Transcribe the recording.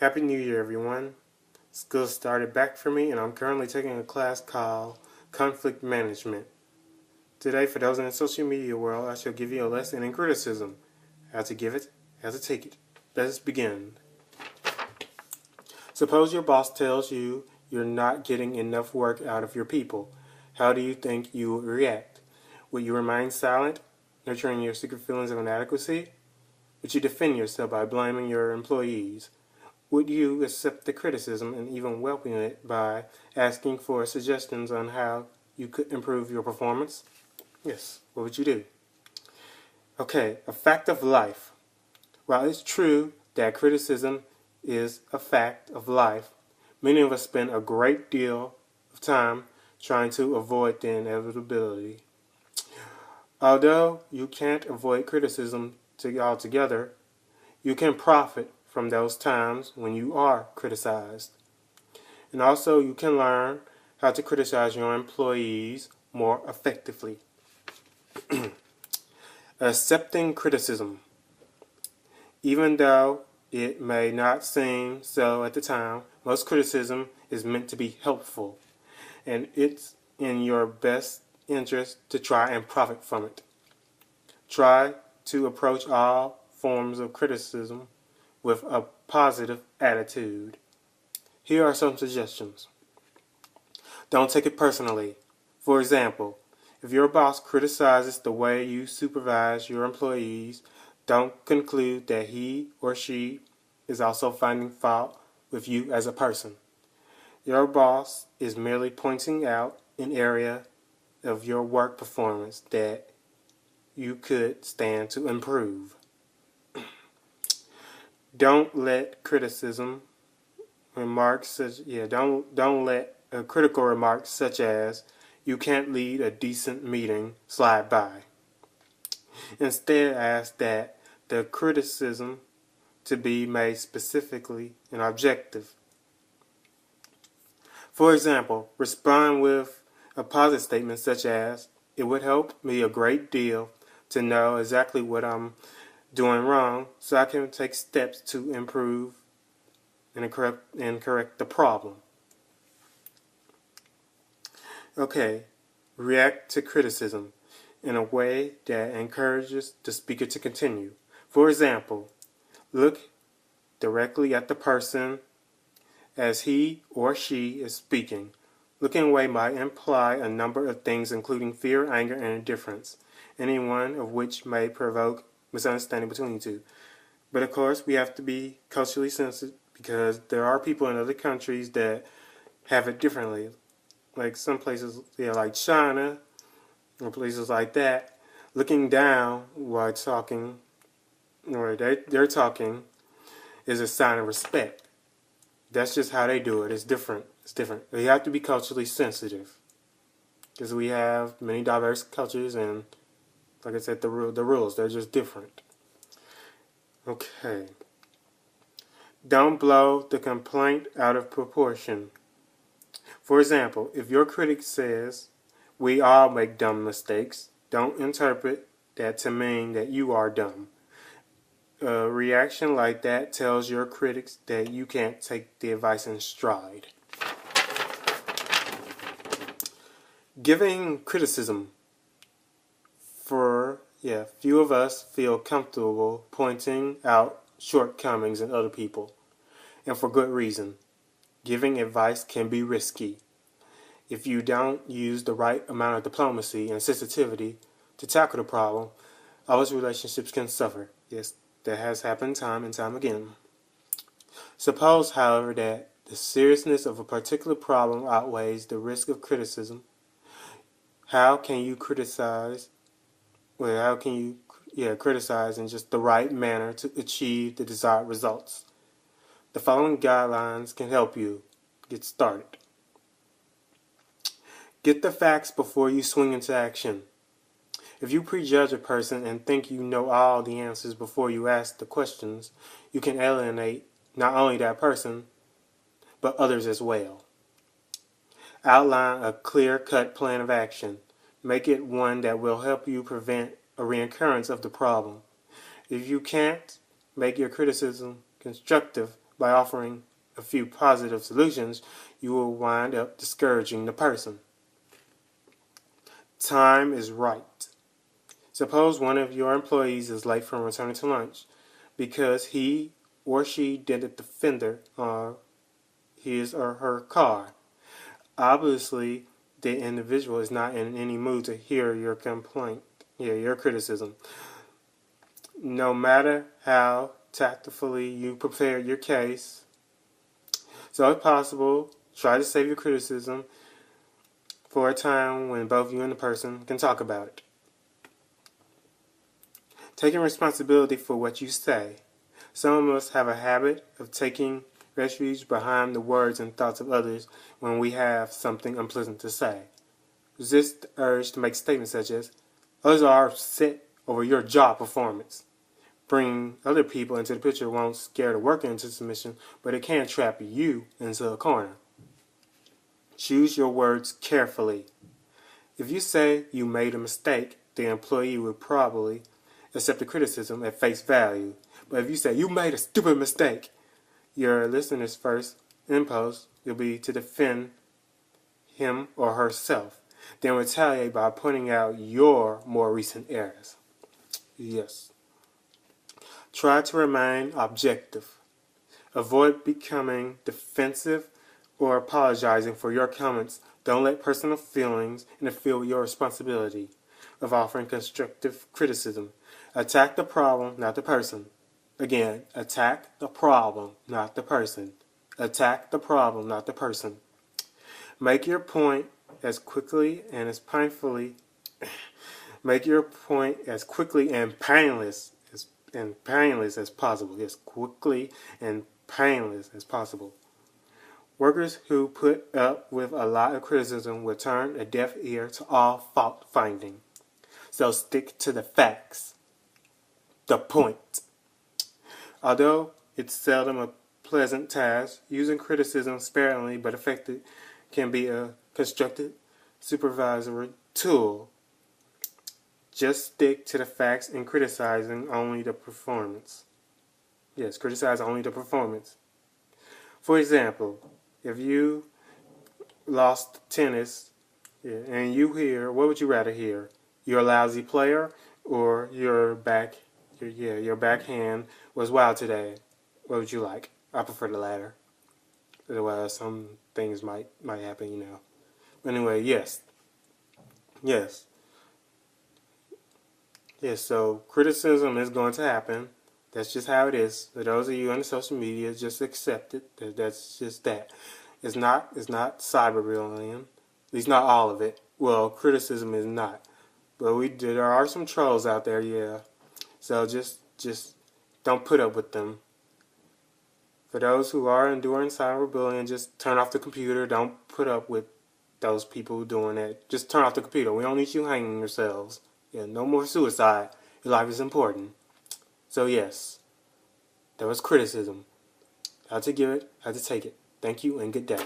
Happy New Year, everyone. School started back for me, and I'm currently taking a class called Conflict Management. Today, for those in the social media world, I shall give you a lesson in criticism. How to give it, how to take it. Let us begin. Suppose your boss tells you you're not getting enough work out of your people. How do you think you would react? Would you remain silent, nurturing your secret feelings of inadequacy? Would you defend yourself by blaming your employees? Would you accept the criticism and even welcome it by asking for suggestions on how you could improve your performance? Yes, what would you do? Okay, a fact of life. While it's true that criticism is a fact of life, many of us spend a great deal of time trying to avoid the inevitability. Although you can't avoid criticism altogether, you can profit from those times when you are criticized. And also, you can learn how to criticize your employees more effectively. Accepting criticism. Even though it may not seem so at the time, most criticism is meant to be helpful, and it's in your best interest to try and profit from it. Try to approach all forms of criticism with a positive attitude. Here are some suggestions. Don't take it personally. For example, if your boss criticizes the way you supervise your employees, don't conclude that he or she is also finding fault with you as a person. Your boss is merely pointing out an area of your work performance that you could stand to improve. Don't let criticism remarks such don't let a critical remark such as "you can't lead a decent meeting" slide by. Instead, ask that the criticism to be made specifically and objective. For example, respond with a positive statement such as, "It would help me a great deal to know exactly what I'm doing wrong so I can take steps to improve and correct the problem." Okay, react to criticism in a way that encourages the speaker to continue. For example, look directly at the person as he or she is speaking. Looking away might imply a number of things including fear, anger, and indifference, any one of which may provoke misunderstanding between you two. But of course, we have to be culturally sensitive because there are people in other countries that have it differently. Like some places, like China or places like that, looking down while talking, or they're talking, is a sign of respect. That's just how they do it. It's different. It's different. You have to be culturally sensitive because we have many diverse cultures, and like I said, the rules, they're just different. Okay. Don't blow the complaint out of proportion. For example, if your critic says, "We all make dumb mistakes," don't interpret that to mean that you are dumb. A reaction like that tells your critics that you can't take the advice in stride. Giving criticism. Few of us feel comfortable pointing out shortcomings in other people, and for good reason. Giving advice can be risky. If you don't use the right amount of diplomacy and sensitivity to tackle the problem, all its relationships can suffer. Yes, that has happened time and time again. Suppose, however, that the seriousness of a particular problem outweighs the risk of criticism. How can you criticize criticize in just the right manner to achieve the desired results? The following guidelines can help you get started. Get the facts before you swing into action. If you prejudge a person and think you know all the answers before you ask the questions, you can alienate not only that person, but others as well. Outline a clear-cut plan of action. Make it one that will help you prevent a reoccurrence of the problem. If you can't make your criticism constructive by offering a few positive solutions, you will wind up discouraging the person. Time is right. Suppose one of your employees is late from returning to lunch because he or she didn't defender his or her car. Obviously, the individual is not in any mood to hear your complaint, your criticism. No matter how tactfully you prepare your case, so if possible, try to save your criticism for a time when both you and the person can talk about it. Taking responsibility for what you say. Some of us have a habit of taking refuge behind the words and thoughts of others when we have something unpleasant to say. Resist the urge to make statements such as, others are upset over your job performance. Bringing other people into the picture won't scare the worker into submission, but it can trap you into a corner. Choose your words carefully. If you say you made a mistake, the employee will probably accept the criticism at face value. But if you say you made a stupid mistake, your listener's first impulse will be to defend him or herself, then retaliate by pointing out your more recent errors. Yes. Try to remain objective. Avoid becoming defensive or apologizing for your comments. Don't let personal feelings interfere with your responsibility of offering constructive criticism. Attack the problem, not the person. Again, attack the problem, not the person. Attack the problem, not the person. Make your point as quickly and as painfully. Make your point as quickly and painless as possible. Yes, quickly and painless as possible. Workers who put up with a lot of criticism will turn a deaf ear to all fault finding. So stick to the facts. The point. Although it's seldom a pleasant task, using criticism sparingly but effective can be a constructive supervisory tool. Just stick to the facts and criticizing only the performance. Yes, criticize only the performance. For example, if you lost tennis and you hear, what would you rather hear? You're a lousy player or your backhand was wild today. What would you like? I prefer the latter. Otherwise, some things might happen, you know. Anyway, yes. So criticism is going to happen. That's just how it is. For those of you on the social media, just accept it. That's just that. It's not cyberbullying. At least not all of it. Well, criticism is not. But there are some trolls out there, yeah. So just don't put up with them. For those who are enduring cyberbullying, just turn off the computer. Don't put up with those people doing that. Just turn off the computer. We don't need you hanging yourselves. Yeah, no more suicide. Your life is important. So yes, there was criticism. Had to give it, had to take it. Thank you and good day.